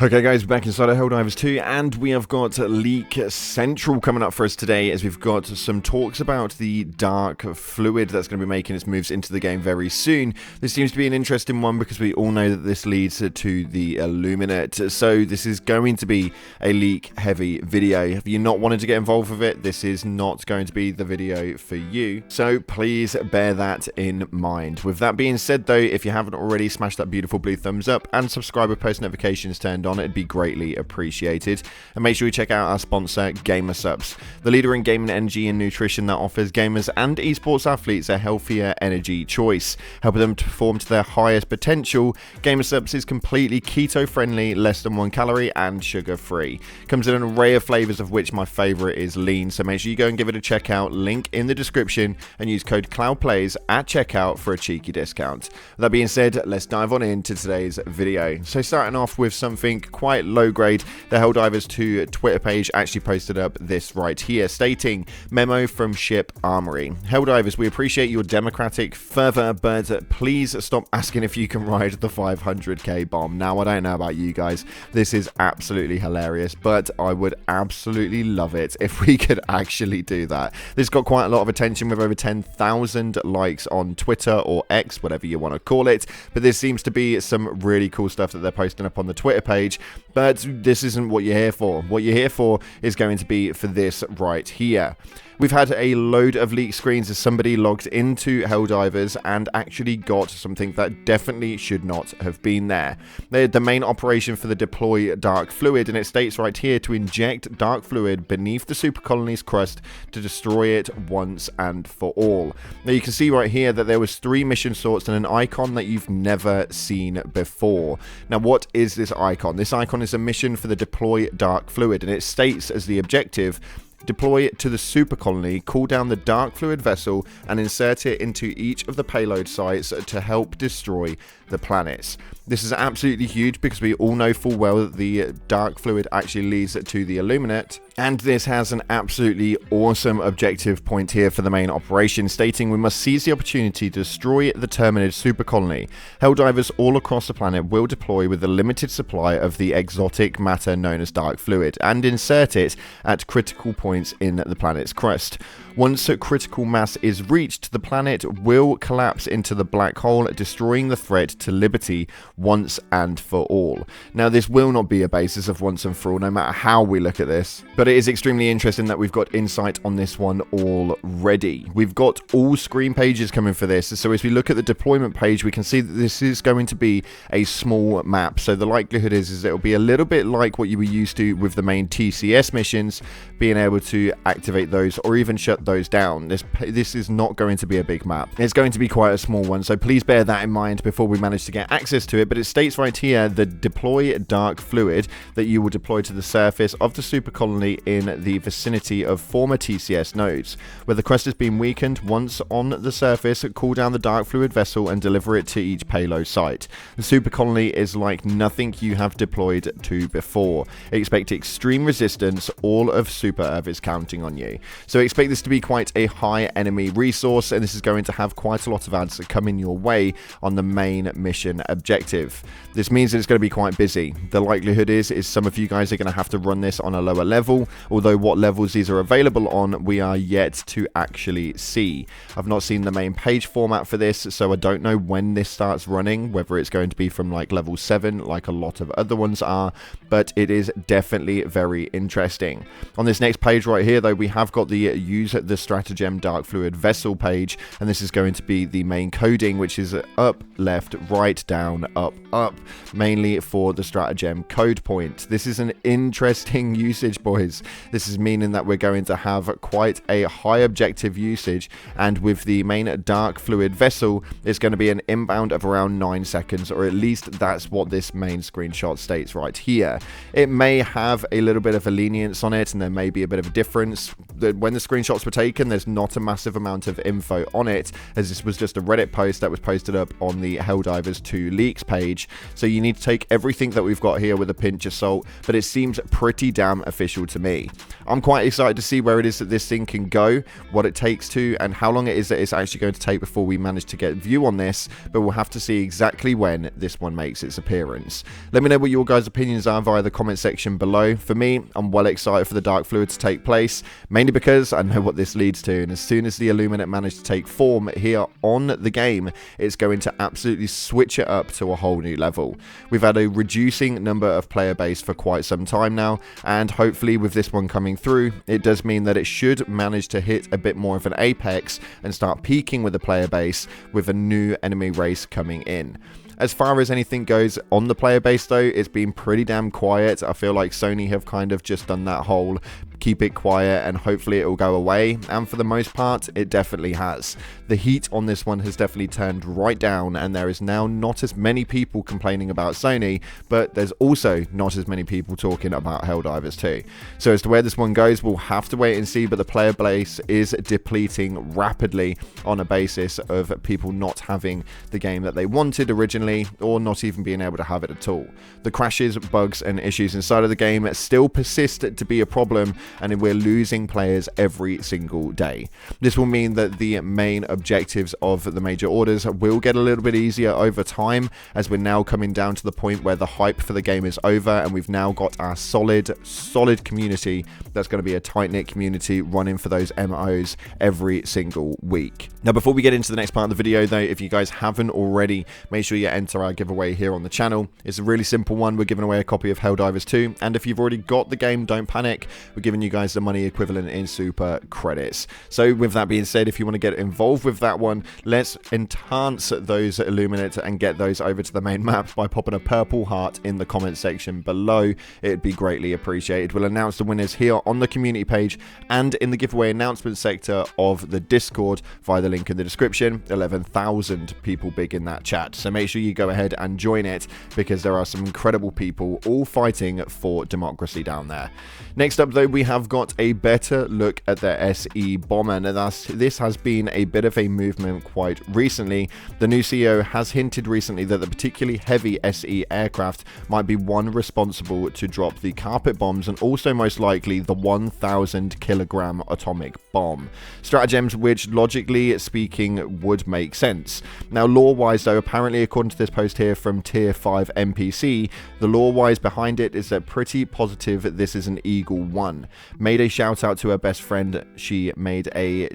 Okay guys, back inside of Helldivers 2, and we have got Leak Central coming up for us today, as we've got some talks about the dark fluid that's going to be making its moves into the game very soon. This seems to be an interesting one because we all know that this leads to the Illuminate, so this is going to be a leak heavy video. If you're not wanting to get involved with it, this is not going to be the video for you, so please bear that in mind. With that being said though, if you haven't already, smash that beautiful blue thumbs up and subscribe with post notifications turned on. It'd be greatly appreciated, and make sure you check out our sponsor GamerSupps, the leader in gaming energy and nutrition that offers gamers and esports athletes a healthier energy choice, helping them to perform to their highest potential. GamerSupps is completely keto friendly, less than 1 calorie and sugar free. Comes in an array of flavors, of which my favorite is lean, so make sure you go and give it a check out. Link in the description, and use code CloudPlays at checkout for a cheeky discount. With that being said, let's dive on into today's video. So starting off with something quite low grade, the Helldivers 2 Twitter page actually posted up this right here, stating, memo from Ship Armory. Helldivers, we appreciate your democratic fervor, but please stop asking if you can ride the 500k bomb. Now, I don't know about you guys, this is absolutely hilarious, but I would absolutely love it if we could actually do that. This got quite a lot of attention with over 10,000 likes on Twitter, or X, whatever you want to call it, but this seems to be some really cool stuff that they're posting up on the Twitter page. But this isn't what you're here for. What you're here for is going to be for this right here. We've had a load of leak screens as somebody logged into Helldivers and actually got something that definitely should not have been there. They had the main operation for the deploy dark fluid, and it states right here to inject dark fluid beneath the super colony's crust to destroy it once and for all. Now you can see right here that there was 3 mission sorts and an icon that you've never seen before. Now what is this icon? This icon is a mission for the deploy dark fluid, and it states as the objective: deploy it to the super colony, cool down the dark fluid vessel, and insert it into each of the payload sites to help destroy the planets. This is absolutely huge because we all know full well that the dark fluid actually leads to the Illuminate, and this has an absolutely awesome objective point here for the main operation, stating we must seize the opportunity to destroy the Terminid super colony. Helldivers all across the planet will deploy with a limited supply of the exotic matter known as dark fluid and insert it at critical points in the planet's crust. Once a critical mass is reached, the planet will collapse into the black hole, destroying the threat to liberty once and for all. Now, this will not be a basis of once and for all, no matter how we look at this, but it is extremely interesting that we've got insight on this one already. We've got all screen pages coming for this, so as we look at the deployment page, we can see that this is going to be a small map, so the likelihood is it'll be a little bit like what you were used to with the main TCS missions, being able to activate those or even shut those down. This is not going to be a big map. It's going to be quite a small one, so please bear that in mind before we manage to get access to it. But it states right here, the deploy dark fluid, that you will deploy to the surface of the super colony in the vicinity of former TCS nodes. Where the crust has been weakened, once on the surface, cool down the dark fluid vessel and deliver it to each payload site. The super colony is like nothing you have deployed to before. Expect extreme resistance. All of Super Earth is counting on you. So expect this to be quite a high enemy resource, and this is going to have quite a lot of ads coming your way on the main mission objective. This means that it's going to be quite busy. The likelihood is some of you guys are going to have to run this on a lower level, although what levels these are available on, we are yet to actually see. I've not seen the main page format for this, so I don't know when this starts running, whether it's going to be from like level 7, like a lot of other ones are, but it is definitely very interesting. On this next page right here, though, we have got the use the Stratagem dark fluid vessel page, and this is going to be the main coding, which is up, left, right, down, up, up, mainly for the Stratagem code point. This is an interesting usage, boys. This is meaning that we're going to have quite a high objective usage, and with the main dark fluid vessel, it's going to be an inbound of around 9 seconds, or at least that's what this main screenshot states right here. It may have a little bit of a lenience on it, and there may be a bit of a difference. When the screenshots were were taken. There's not a massive amount of info on it, as this was just a Reddit post that was posted up on the Helldivers 2 leaks page. So you need to take everything that we've got here with a pinch of salt, but it seems pretty damn official to me. I'm quite excited to see where it is that this thing can go, what it takes to, and how long it is that it's actually going to take before we manage to get a view on this, but we'll have to see exactly when this one makes its appearance. Let me know what your guys' opinions are via the comment section below. For me, I'm well excited for the Dark Fluid to take place, mainly because I know what this leads to, and as soon as the Illuminate manage to take form here on the game, it's going to absolutely switch it up to a whole new level. We've had a reducing number of player base for quite some time now, and hopefully with this one coming through, it does mean that it should manage to hit a bit more of an apex and start peaking with the player base with a new enemy race coming in. As far as anything goes on the player base though, it's been pretty damn quiet. I feel like Sony have kind of just done that whole keep it quiet and hopefully it will go away, and for the most part it definitely has. The heat on this one has definitely turned right down, and there is now not as many people complaining about Sony, but there's also not as many people talking about Helldivers 2. So as to where this one goes, we'll have to wait and see, but the player base is depleting rapidly on a basis of people not having the game that they wanted originally, or not even being able to have it at all. The crashes, bugs and issues inside of the game still persist to be a problem, and we're losing players every single day. This will mean that the main objectives of the major orders will get a little bit easier over time, as we're now coming down to the point where the hype for the game is over, and we've now got our solid community that's going to be a tight-knit community running for those MOs every single week. Now, before we get into the next part of the video though, if you guys haven't already, make sure you enter our giveaway here on the channel. It's a really simple one. We're giving away a copy of Helldivers 2, and if you've already got the game, don't panic. We're giving you guys the money equivalent in super credits. So with that being said, if you want to get involved with that one, let's enhance those Illuminate and get those over to the main map by popping a purple heart in the comment section below. It'd be greatly appreciated. We'll announce the winners here on the community page and in the giveaway announcement sector of the Discord via the link in the description. 11,000 people big in that chat, so make sure you go ahead and join it, because there are some incredible people all fighting for democracy down there. Next up though, we have got a better look at the SE bomber, and this has been a bit of a movement quite recently. The new CEO has hinted recently that the particularly heavy SE aircraft might be one responsible to drop the carpet bombs, and also most likely the 1,000 kilogram atomic bomb. Stratagems, which logically speaking would make sense. Now lore wise though, apparently according to this post here from tier 5 NPC, the lore wise behind it is that pretty positive this is an Eagle 1. Made a shout out to her best friend. She made a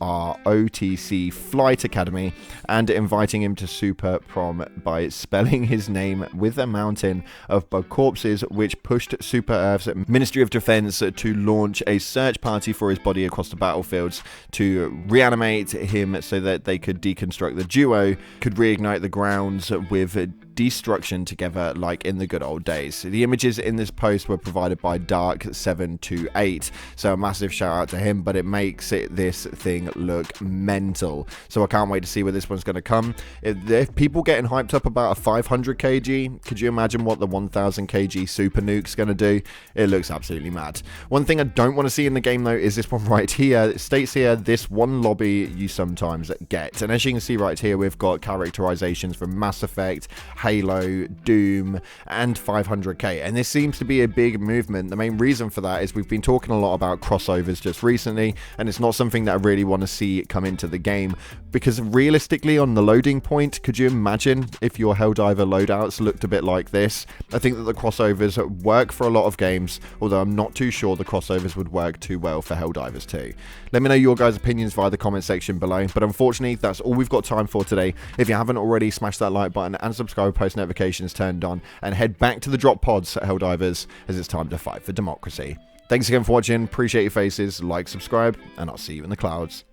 ROTC Flight Academy and inviting him to Super Prom by spelling his name with a mountain of bug corpses, which pushed Super Earth's Ministry of Defense to launch a search party for his body across the battlefields to reanimate him so that they could deconstruct the duo, could reignite the grounds with destruction together like in the good old days. The images in this post were provided by Dark728, so a massive shout out to him, but it makes this thing look mental. So I can't wait to see where this one's going to come. If people getting hyped up about a 500 kg, could you imagine what the 1000 kg super nuke's going to do? It looks absolutely mad. One thing I don't want to see in the game though is this one right here. It states here, this one lobby you sometimes get, and as you can see right here, we've got characterizations from Mass Effect, Halo, Doom, and 500k, and this seems to be a big movement. The main reason for that is we've been talking a lot about crossovers just recently, and it's not something that I really want to see come into the game, because realistically on the loading point, could you imagine if your Helldiver loadouts looked a bit like this? I think that the crossovers work for a lot of games, although I'm not too sure the crossovers would work too well for Helldivers 2. Let me know your guys' opinions via the comment section below, but unfortunately that's all we've got time for today. If you haven't already, smash that like button and subscribe, post notifications turned on, and head back to the drop pods at Helldivers, as it's time to fight for democracy. Thanks again for watching, appreciate your faces, like, subscribe, and I'll see you in the clouds.